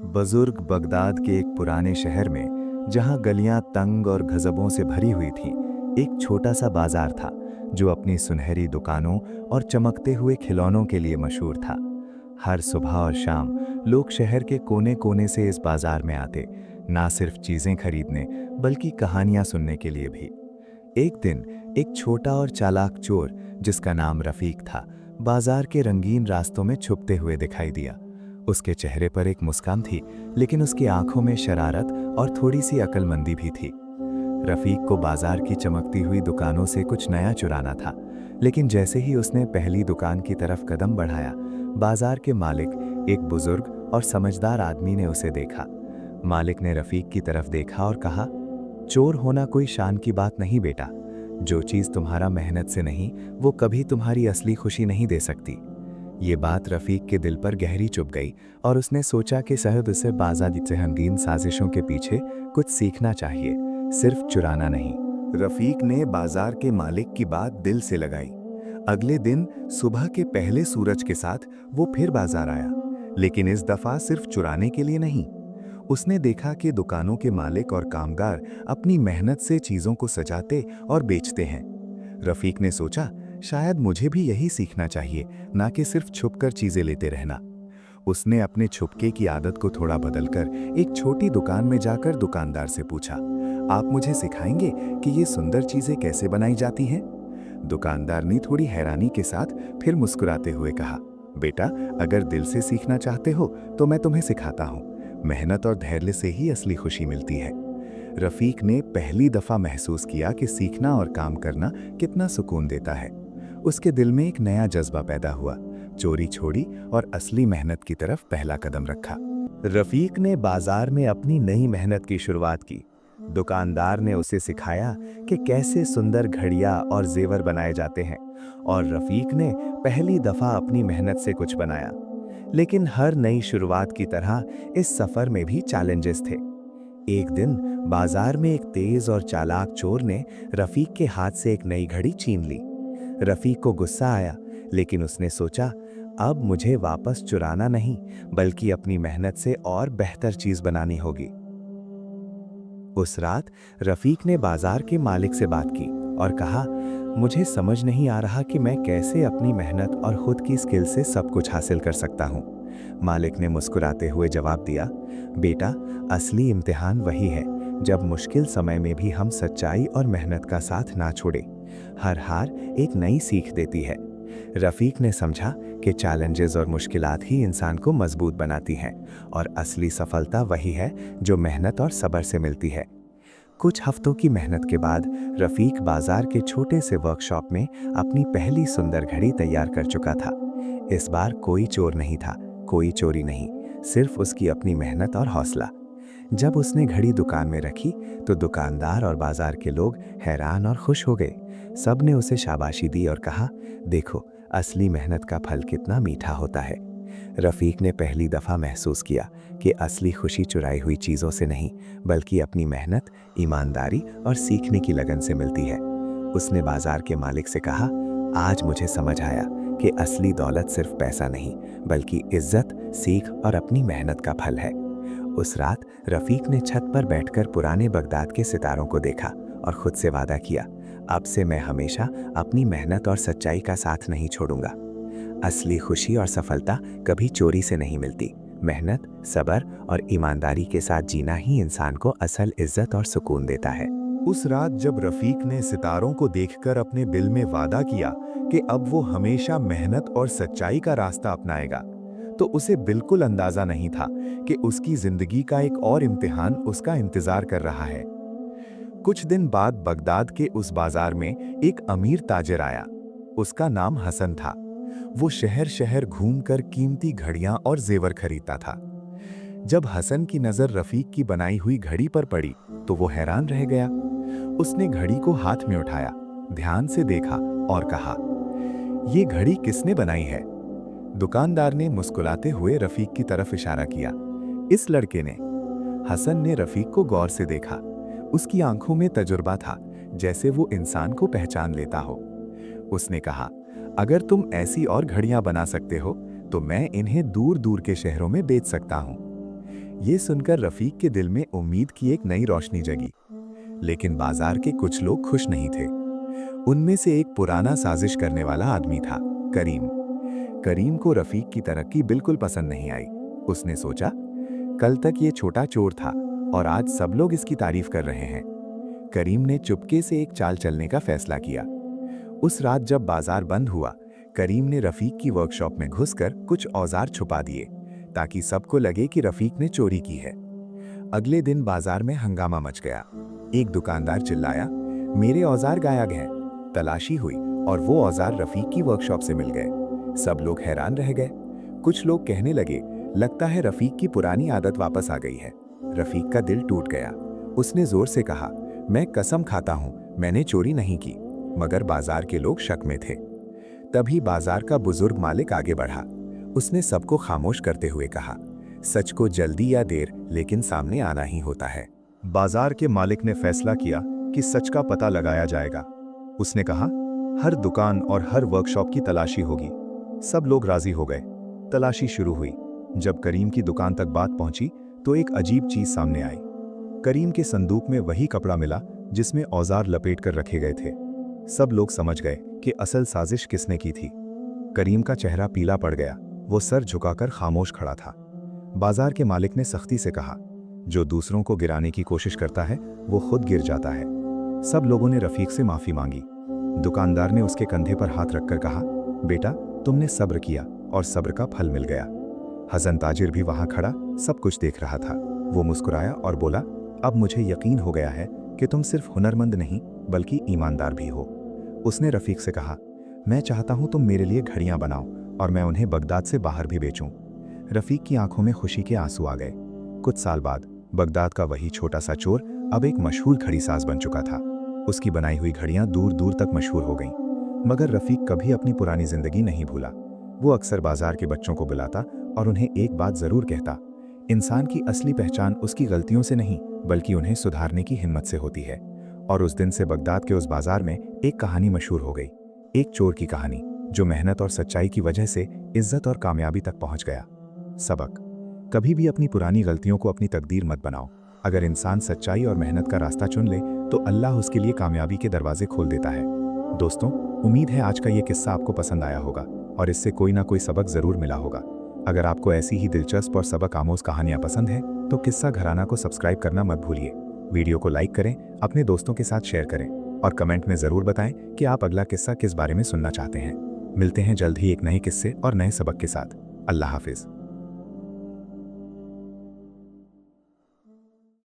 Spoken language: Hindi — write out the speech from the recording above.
बुजुर्ग बगदाद के एक पुराने शहर में, जहां गलियां तंग और गज़बों से भरी हुई थीं, एक छोटा सा बाजार था जो अपनी सुनहरी दुकानों और चमकते हुए खिलौनों के लिए मशहूर था। हर सुबह और शाम लोग शहर के कोने-कोने से इस बाजार में आते, ना सिर्फ चीजें खरीदने बल्कि कहानियां सुनने के लिए भी। एक दिन एक छोटा और चालाक चोर, जिसका नाम रफीक था, बाजार के रंगीन रास्तों में छुपते हुए दिखाई दिया। उसके चेहरे पर एक मुस्कान थी, लेकिन उसकी आंखों में शरारत और थोड़ी सी अक्लमंदी भी थी। रफीक को बाजार की चमकती हुई दुकानों से कुछ नया चुराना था, लेकिन जैसे ही उसने पहली दुकान की तरफ कदम बढ़ाया, बाजार के मालिक, एक बुजुर्ग और समझदार आदमी ने उसे देखा। मालिक ने रफीक की तरफ देखा और कहा, चोर होना कोई शान की बात नहीं बेटा। जो चीज तुम्हारा मेहनत से नहीं, वो कभी तुम्हारी असली खुशी नहीं दे सकती। ये बात रफीक के दिल पर गहरी चुभ गई और उसने सोचा कि शायद उसे बाजार से रंगीन साजिशों के पीछे कुछ सीखना चाहिए, सिर्फ चुराना नहीं। रफीक ने बाजार के मालिक की बात दिल से लगाई। अगले दिन सुबह के पहले सूरज के साथ वो फिर बाजार आया, लेकिन इस दफा सिर्फ चुराने के लिए नहीं। उसने देखा कि दुकानों के मालिक और कामगार अपनी मेहनत से चीजों को सजाते और बेचते हैं। रफीक ने सोचा, शायद मुझे भी यही सीखना चाहिए, ना कि सिर्फ छुपकर चीजें लेते रहना। उसने अपने छुपके की आदत को थोड़ा बदलकर एक छोटी दुकान में जाकर दुकानदार से पूछा, आप मुझे सिखाएंगे कि ये सुंदर चीजें कैसे बनाई जाती हैं? दुकानदार ने थोड़ी हैरानी के साथ फिर मुस्कुराते हुए कहा, बेटा, अगर दिल से सीखना चाहते हो तो मैं तुम्हें सिखाता हूँ। मेहनत और धैर्य से ही असली खुशी मिलती है। रफीक ने पहली दफा महसूस किया कि सीखना और काम करना कितना सुकून देता है। उसके दिल में एक नया जज्बा पैदा हुआ, चोरी छोड़ी और असली मेहनत की तरफ पहला कदम रखा। रफीक ने बाजार में अपनी नई मेहनत की शुरुआत की। दुकानदार ने उसे सिखाया कि कैसे सुंदर घड़ियां और जेवर बनाए जाते हैं, और रफीक ने पहली दफा अपनी मेहनत से कुछ बनाया। लेकिन हर नई शुरुआत की तरह इस सफर में भी चैलेंजेस थे। एक दिन बाजार में एक तेज और चालाक चोर ने रफीक के हाथ से एक नई घड़ी छीन ली। रफीक को गुस्सा आया, लेकिन उसने सोचा, अब मुझे वापस चुराना नहीं, बल्कि अपनी मेहनत से और बेहतर चीज बनानी होगी। उस रात रफीक ने बाजार के मालिक से बात की और कहा, मुझे समझ नहीं आ रहा कि मैं कैसे अपनी मेहनत और खुद की स्किल से सब कुछ हासिल कर सकता हूँ। मालिक ने मुस्कुराते हुए जवाब दिया, बेटा, असली इम्तिहान वही है जब मुश्किल समय में भी हम सच्चाई और मेहनत का साथ ना छोड़ें। हर हार एक नई सीख देती है। रफीक ने समझा कि चैलेंजेस और मुश्किलात ही इंसान को मजबूत बनाती हैं, और असली सफलता वही है जो मेहनत और सब्र से मिलती है। कुछ हफ्तों की मेहनत के बाद रफीक बाजार के छोटे से वर्कशॉप में अपनी पहली सुंदर घड़ी तैयार कर चुका था। इस बार कोई चोर नहीं था, कोई चोरी नहीं, सिर्फ उसकी अपनी मेहनत और हौसला। जब उसने घड़ी दुकान में रखी तो दुकानदार और बाजार के लोग हैरान और खुश हो गए। सब ने उसे शाबाशी दी और कहा, देखो, असली मेहनत का फल कितना मीठा होता है। रफीक ने पहली दफा महसूस किया कि असली खुशी चुराई हुई चीजों से नहीं, बल्कि अपनी मेहनत, ईमानदारी और सीखने की लगन से मिलती है। उसने बाजार के मालिक से कहा, आज मुझे समझ आया कि असली दौलत सिर्फ पैसा नहीं, बल्कि इज्जत, सीख और अपनी मेहनत का फल है। उस रात रफीक ने छत पर बैठकर पुराने बगदाद के सितारों को देखा और खुद से वादा किया, अब से मैं हमेशा अपनी मेहनत और सच्चाई का साथ नहीं छोड़ूंगा। असली खुशी और सफलता कभी चोरी से नहीं मिलती। मेहनत, सब्र और ईमानदारी के साथ जीना ही इंसान को असल इज्जत और सुकून देता है। उस रात जब रफीक ने सितारों को देखकर अपने दिल में वादा किया कि अब वो हमेशा मेहनत और सच्चाई का रास्ता अपनाएगा, तो उसे बिल्कुल अंदाजा नहीं था कि उसकी जिंदगी का एक और इम्तिहान उसका इंतजार कर रहा है। कुछ दिन बाद बगदाद के उस बाजार में एक अमीर ताजिर आया। उसका नाम हसन था। वो शहर शहर घूमकर कीमती घड़ियां और जेवर खरीदता था। जब हसन की नजर रफीक की बनाई हुई घड़ी पर पड़ी तो वो हैरान रह गया। उसने घड़ी को हाथ में उठाया, ध्यान से देखा और कहा, ये घड़ी किसने बनाई है? दुकानदार ने मुस्कुराते हुए रफीक की तरफ इशारा किया, इस लड़के ने। हसन ने रफीक को गौर से देखा। उसकी आंखों में तजुर्बा था, जैसे वो इंसान को पहचान लेता हो। उसने कहा, अगर तुम ऐसी और घड़ियां बना सकते हो तो मैं इन्हें दूर दूर के शहरों में बेच सकता हूं। ये सुनकर रफीक के दिल में उम्मीद की एक नई रोशनी जगी। लेकिन बाजार के कुछ लोग खुश नहीं थे। उनमें से एक पुराना साजिश करने वाला आदमी था, करीम। करीम को रफीक की तरक्की बिल्कुल पसंद नहीं आई। उसने सोचा, कल तक ये छोटा चोर था और आज सब लोग इसकी तारीफ कर रहे हैं। करीम ने चुपके से एक चाल चलने का फैसला किया। उस रात जब बाजार बंद हुआ, करीम ने रफीक की वर्कशॉप में घुसकर कुछ औजार छुपा दिए ताकि सबको लगे कि रफीक ने चोरी की है। अगले दिन बाजार में हंगामा मच गया। एक दुकानदार चिल्लाया, मेरे औजार गायब हैं। तलाशी हुई और वो औजार रफीक की वर्कशॉप से मिल गए। सब लोग हैरान रह गए। कुछ लोग कहने लगे, लगता है रफीक की पुरानी आदत वापस आ गई है। रफीक का दिल टूट गया। उसने जोर से कहा, मैं कसम खाता हूं, मैंने चोरी नहीं की। मगर बाजार के लोग शक में थे। तभी बाजार का बुजुर्ग मालिक आगे बढ़ा। उसने सबको खामोश करते हुए कहा, सच को जल्दी या देर लेकिन सामने आना ही होता है। बाजार के मालिक ने फैसला किया कि सच का पता लगाया जाएगा। उसने कहा, हर दुकान और हर वर्कशॉप की तलाशी होगी। सब लोग राजी हो गए। तलाशी शुरू हुई। जब करीम की दुकान तक बात पहुंची तो एक अजीब चीज सामने आई। करीम के संदूक में वही कपड़ा मिला जिसमें औजार लपेट कर रखे गए थे। सब लोग समझ गए कि असल साजिश किसने की थी। करीम का चेहरा पीला पड़ गया। वो सर झुकाकर खामोश खड़ा था। बाजार के मालिक ने सख्ती से कहा, जो दूसरों को गिराने की कोशिश करता है वो खुद गिर जाता है। सब लोगों ने रफीक से माफी मांगी। दुकानदार ने उसके कंधे पर हाथ रखकर कहा, बेटा तुमने सब्र किया और सब्र का फल मिल गया। हसन ताजिर भी वहां खड़ा सब कुछ देख रहा था। वो मुस्कुराया और बोला, अब मुझे यकीन हो गया है कि तुम सिर्फ हुनरमंद नहीं बल्कि ईमानदार भी हो। उसने रफीक से कहा, मैं चाहता हूं तुम मेरे लिए घड़ियां बनाओ और मैं उन्हें बगदाद से बाहर भी बेचूं। रफीक की आंखों में खुशी के आंसू आ गए। कुछ साल बाद बगदाद का वही छोटा सा चोर अब एक मशहूर घड़ीसाज बन चुका था। उसकी बनाई हुई घड़ियां दूर दूर तक मशहूर हो गईं। मगर रफीक कभी अपनी पुरानी जिंदगी नहीं भूला। वो अक्सर बाजार के बच्चों को बुलाता और उन्हें एक बात जरूर कहता, इंसान की असली पहचान उसकी गलतियों से नहीं बल्कि उन्हें सुधारने की हिम्मत से होती है। और उस दिन से बगदाद के उस बाजार में एक कहानी मशहूर हो गई, एक चोर की कहानी जो मेहनत और सच्चाई की वजह से इज्जत और कामयाबी तक पहुंच गया। सबक, कभी भी अपनी पुरानी गलतियों को अपनी तकदीर मत बनाओ। अगर इंसान सच्चाई और मेहनत का रास्ता चुन ले तो अल्लाह उसके लिए कामयाबी के दरवाजे खोल देता है। दोस्तों, उम्मीद है आज का ये किस्सा आपको पसंद आया होगा और इससे कोई ना कोई सबक जरूर मिला होगा। अगर आपको ऐसी ही दिलचस्प और सबक आमोज कहानियां पसंद है तो किस्सा घराना को सब्सक्राइब करना मत भूलिए। वीडियो को लाइक करें, अपने दोस्तों के साथ शेयर करें और कमेंट में जरूर बताएं कि आप अगला किस्सा किस बारे में सुनना चाहते हैं। मिलते हैं जल्द ही एक नए किस्से और नए सबक के साथ। अल्लाह हाफिज।